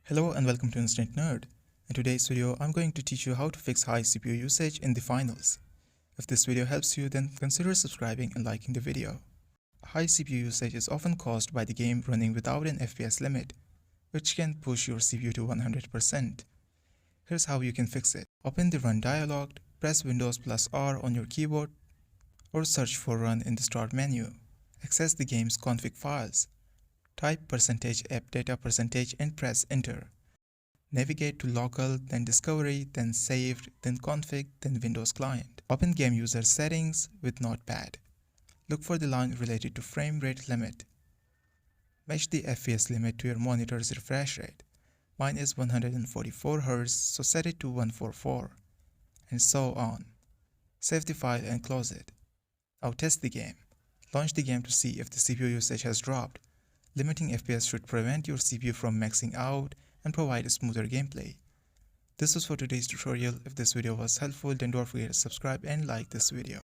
Hello and welcome to Instant Nerd. In today's video, I'm going to teach you how to fix high CPU usage in the finals. If this video helps you, then consider subscribing and liking the video. High CPU usage is often caused by the game running without an FPS limit, which can push your CPU to 100%. Here's how you can fix it. Open the Run dialog, press Windows plus R on your keyboard, or search for Run in the Start menu. Access the game's config files. Type %appdata% and press Enter. Navigate to Local, then Discovery, then Saved, then Config, then Windows Client. Open Game User Settings with Notepad. Look for the line related to frame rate limit. Match the FPS limit to your monitor's refresh rate. Mine is 144 Hz, so set it to 144, and so on. Save the file and close it. Now test the game. Launch the game to see if the CPU usage has dropped. Limiting FPS should prevent your CPU from maxing out and provide a smoother gameplay. This was for today's tutorial. If this video was helpful, then don't forget to subscribe and like this video.